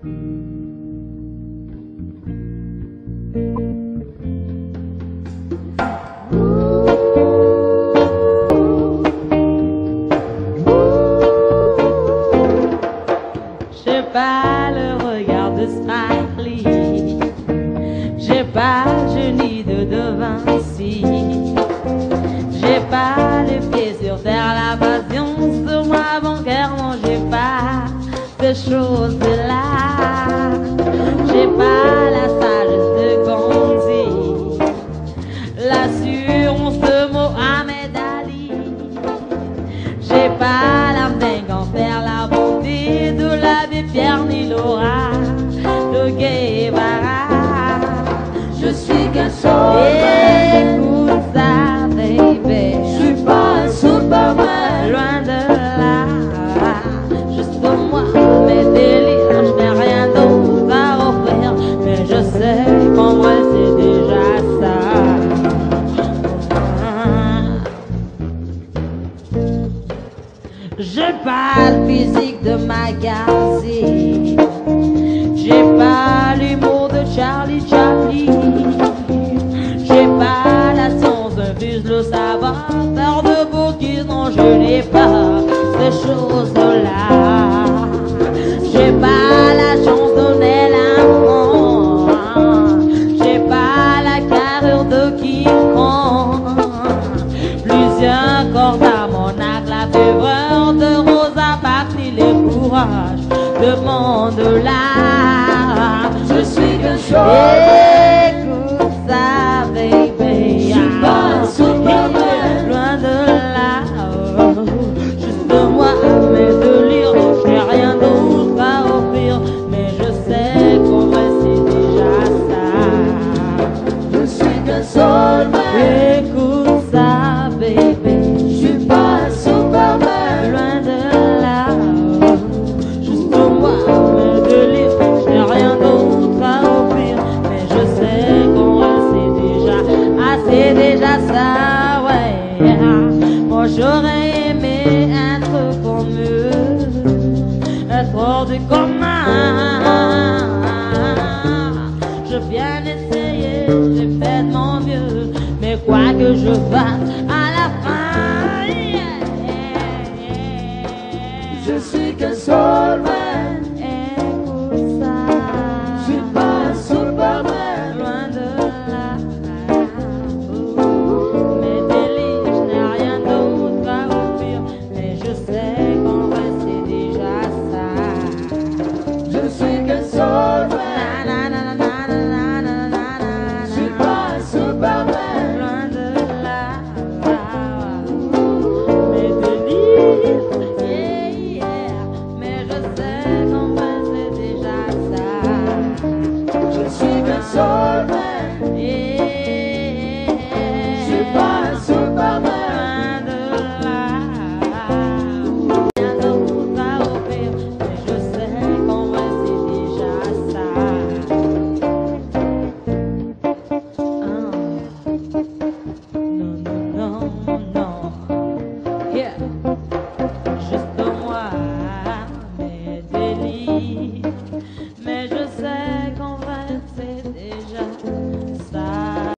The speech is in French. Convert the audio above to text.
J'ai pas le regard de Spike Lee, j'ai pas le génie de De Vinci, j'ai pas les pieds sur terre, la passion sur moi bancaire, non j'ai pas ces choses-là, j'ai pas la sagesse de Gandhi, l'assurance de Mohamed Ali, j'ai pas l'âme d'un gangster, la bonté de l'abbé Pierre ni Laura de Guevara. Je suis qu'un soldat. Écoute ça, baby. Je suis pas un Superman. Loin de là, juste moi, mes délires. Je n'ai rien d'autre à offrir, mais je sais qu'en vrai c'est déjà ça. J'ai pas le physique de magazine, j'ai pas l'humour de Charlie Chaplin, j'ai pas la science d'un bus, le savoir-faire de Bocuse, non je n'ai pas ces choses-là. J'ai pas la chance de Neil Armstrong, j'ai pas la carrure de King Kong, plusieurs cordes à mon arc, la ferveur de Rosa Parks, ni le courage de Mandela. Je suis qu'un soldat. Écoute ça, baby. Je suis pas un Superman. Loin de là, oh, juste moi, mes délires. J'ai rien d'autre à offrir, mais je sais qu'en vrai c'est déjà ça. Je suis qu'un soldat. Écoute ça, baby. Je suis pas un Superman. Loin de là, oh, juste moi, mes délires. J'ai rien d'autre à offrir, mais je sais qu'en vrai c'est déjà ça, ouais. Moi j'aurais aimé être comme eux, être hors du commun. J'ai bien essayé, j'ai fait de mon mieux, mais quoi que je fasse,